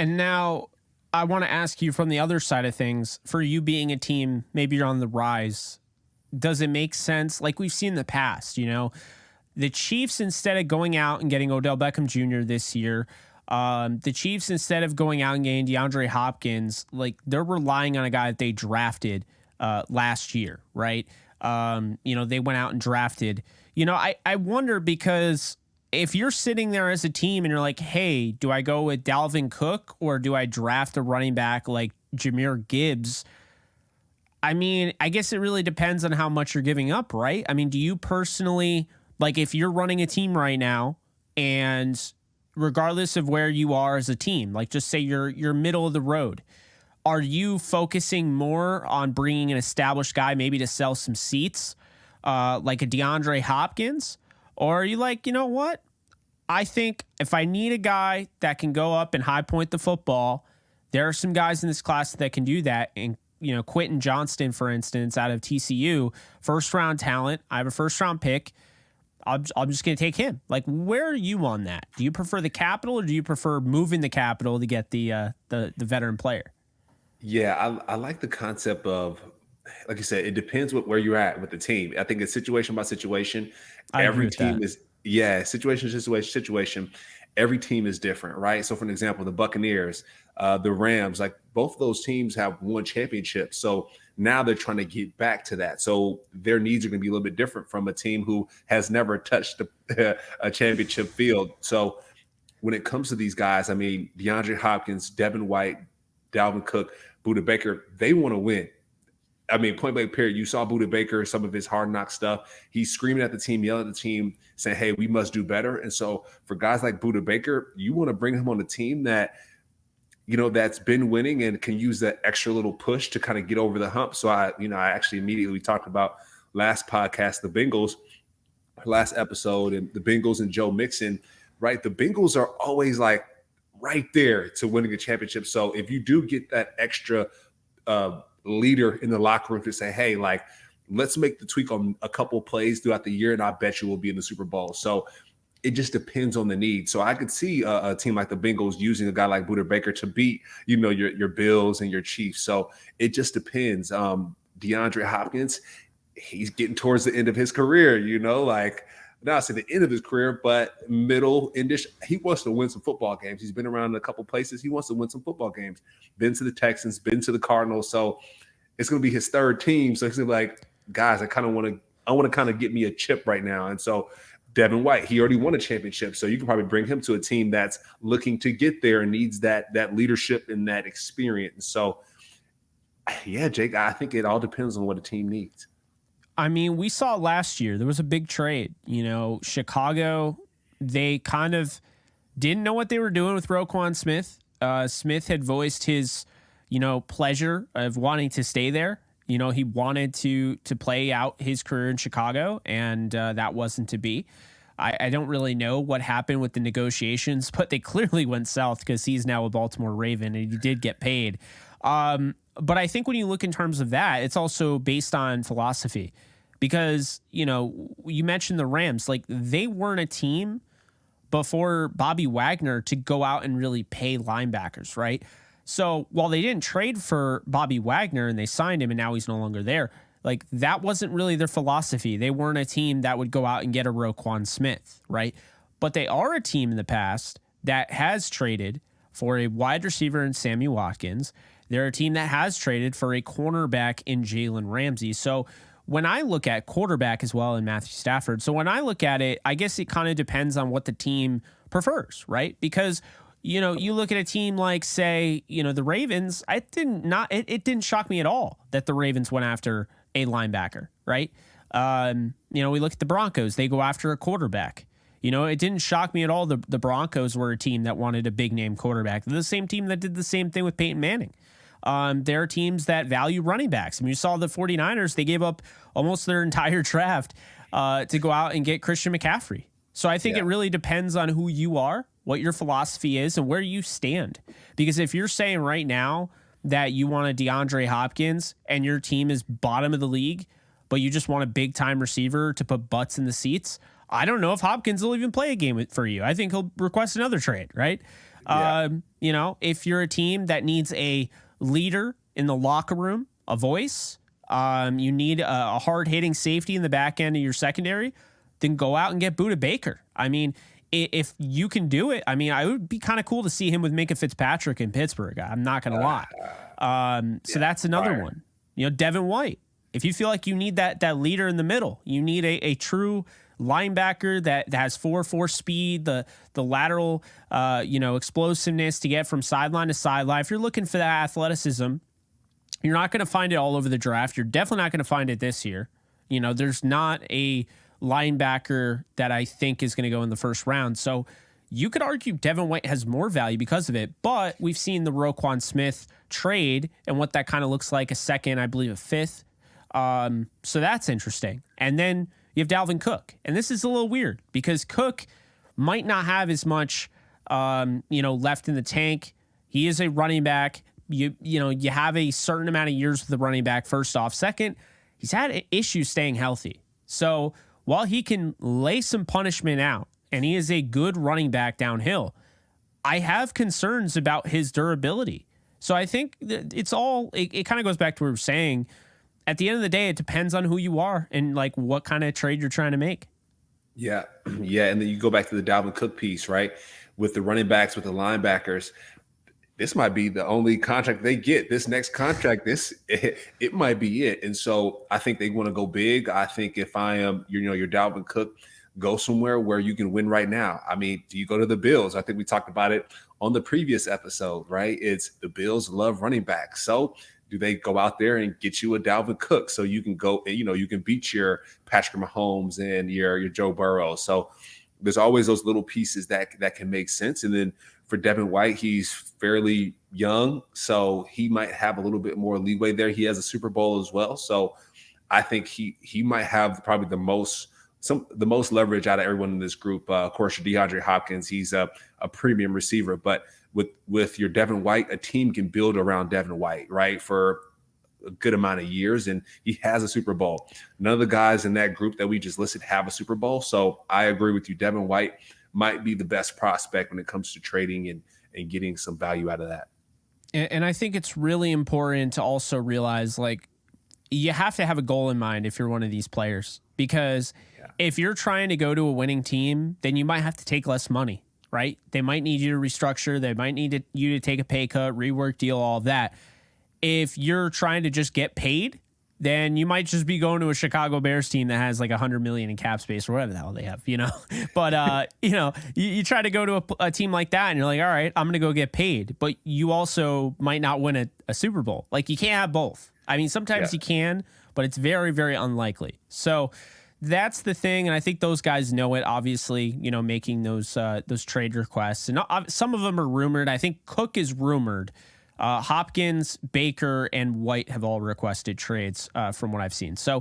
And now I want to ask you from the other side of things, for you being a team, maybe you're on the rise. Does it make sense? Like we've seen in the past, the Chiefs, instead of going out and getting Odell Beckham Jr. this year, the Chiefs, instead of going out and getting DeAndre Hopkins, like they're relying on a guy that they drafted last year, right? They went out and drafted. I wonder, because if you're sitting there as a team and you're like, hey, do I go with Dalvin Cook or do I draft a running back like Jahmyr Gibbs? I mean, I guess it really depends on how much you're giving up, right? I mean, do you personally, like if you're running a team right now and regardless of where you are as a team, like just say you're middle of the road, are you focusing more on bringing an established guy maybe to sell some seats, like a DeAndre Hopkins? Or are you like, you know what? I think if I need a guy that can go up and high point the football, there are some guys in this class that can do that. And, Quentin Johnston, for instance, out of TCU, first round talent. I have a first round pick. I'm just going to take him. Like, where are you on that? Do you prefer the capital or do you prefer moving the capital to get the veteran player? Yeah, I like the concept of, like you said, it depends where you're at with the team. I think it's situation by situation. I agree with that. Situation. Every team is different, right? So, for an example, the Buccaneers, the Rams, like both of those teams have won championships. So now they're trying to get back to that. So their needs are going to be a little bit different from a team who has never touched a championship field. So when it comes to these guys, I mean, DeAndre Hopkins, Devin White, Dalvin Cook, Budda Baker, they want to win. I mean, point blank period. You saw Budda Baker, some of his hard knock stuff. He's screaming at the team, yelling at the team, saying, hey, we must do better. And so for guys like Budda Baker, you want to bring him on a team that, that's been winning and can use that extra little push to kind of get over the hump. So I actually immediately talked about last podcast, the Bengals, last episode, and the Bengals and Joe Mixon, right? The Bengals are always like right there to winning a championship. So if you do get that extra leader in the locker room to say, hey, like, let's make the tweak on a couple plays throughout the year, and I bet you will be in the Super Bowl. So it just depends on the need. So I could see a team like the Bengals using a guy like Budda Baker to beat, your Bills and your Chiefs. So it just depends. DeAndre Hopkins, he's getting towards the end of his career, like not I say the end of his career, but middle, endish. He wants to win some football games. He's been around a couple places. He wants to win some football games. Been to the Texans, been to the Cardinals. So it's going to be his third team. So he's going to be like, guys, I want to kind of get me a chip right now. And so Devin White, he already won a championship. So you can probably bring him to a team that's looking to get there and needs that leadership and that experience. So yeah, Jake, I think it all depends on what a team needs. I mean, we saw last year, there was a big trade. Chicago, they kind of didn't know what they were doing with Roquan Smith. Smith had voiced his, pleasure of wanting to stay there. He wanted to play out his career in Chicago, and that wasn't to be. I don't really know what happened with the negotiations, but they clearly went south because he's now a Baltimore Raven, and he did get paid. But I think when you look in terms of that, it's also based on philosophy. Because, you mentioned the Rams, like they weren't a team before Bobby Wagner to go out and really pay linebackers, right? So while they didn't trade for Bobby Wagner and they signed him and now he's no longer there, like that wasn't really their philosophy. They weren't a team that would go out and get a Roquan Smith, right? But they are a team in the past that has traded for a wide receiver in Sammy Watkins. They're a team that has traded for a cornerback in Jalen Ramsey. So when I look at quarterback as well in Matthew Stafford, so when I look at it, I guess it kind of depends on what the team prefers, right? Because, you look at a team like, say, the Ravens, it didn't shock me at all that the Ravens went after a linebacker, right? We look at the Broncos, they go after a quarterback. It didn't shock me at all. The Broncos were a team that wanted a big name quarterback. They're the same team that did the same thing with Peyton Manning. There are teams that value running backs. I mean, you saw the 49ers, they gave up almost their entire draft to go out and get Christian McCaffrey. So I think it really depends on who you are, what your philosophy is, and where you stand. Because if you're saying right now that you want a DeAndre Hopkins and your team is bottom of the league, but you just want a big-time receiver to put butts in the seats, I don't know if Hopkins will even play a game for you. I think he'll request another trade, right? Yeah. You know, if you're a team that needs a leader in the locker room, a voice, you need a hard-hitting safety in the back end of your secondary, then go out and get Budda Baker. I mean, if you can do it, I mean, I would be kind of cool to see him with Minka Fitzpatrick in Pittsburgh. I'm not going to lie. So that's another one. You know, Devin White. If you feel like you need that leader in the middle, you need a true linebacker that has 4.4 speed, the lateral, explosiveness to get from sideline to sideline. If you're looking for that athleticism, you're not going to find it all over the draft. You're definitely not going to find it this year. You know, there's not a linebacker that I think is going to go in the first round. So you could argue Devin White has more value because of it, but we've seen the Roquan Smith trade and what that kind of looks like, a second, I believe a fifth. So that's interesting. And then you have Dalvin Cook. And this is a little weird because Cook might not have as much, left in the tank. He is a running back. You have a certain amount of years with the running back, first off. Second, he's had issues staying healthy. So while he can lay some punishment out and he is a good running back downhill, I have concerns about his durability. So I think it's all, it kind of goes back to what we were saying. At the end of the day, it depends on who you are and like what kind of trade you're trying to make. Yeah. Yeah. And then you go back to the Dalvin Cook piece, right? With the running backs, with the linebackers, this might be the only contract they get. This next contract, it might be it. And so I think they want to go big. I think if I am, your Dalvin Cook, go somewhere where you can win right now. I mean, do you go to the Bills? I think we talked about it on the previous episode, right? It's the Bills love running backs. So do they go out there and get you a Dalvin Cook so you can go and, you can beat your Patrick Mahomes and your Joe Burrow. So there's always those little pieces that can make sense. And then for Devin White, he's fairly young, so he might have a little bit more leeway there. He has a Super Bowl as well. So I think he might have probably the most leverage out of everyone in this group. Of course, your DeAndre Hopkins, he's a premium receiver, but with your Devin White, a team can build around Devin White, right, for a good amount of years, and he has a Super Bowl. None of the guys in that group that we just listed have a Super Bowl, so I agree with you. Devin White might be the best prospect when it comes to trading and getting some value out of that. And I think it's really important to also realize, like, you have to have a goal in mind if you're one of these players, because if you're trying to go to a winning team, then you might have to take less money, right? They might need you to restructure. They might need you to take a pay cut, rework deal, all of that. If you're trying to just get paid, then you might just be going to a Chicago Bears team that has like $100 million in cap space or whatever the hell they have, But, you try to go to a team like that and you're like, all right, I'm going to go get paid. But you also might not win a Super Bowl. Like, you can't have both. I mean, sometimes you can, but it's very, very unlikely. So that's the thing. And I think those guys know it, obviously, making those trade requests. And some of them are rumored. I think Cook is rumored. Hopkins, Baker, and White have all requested trades from what I've seen. So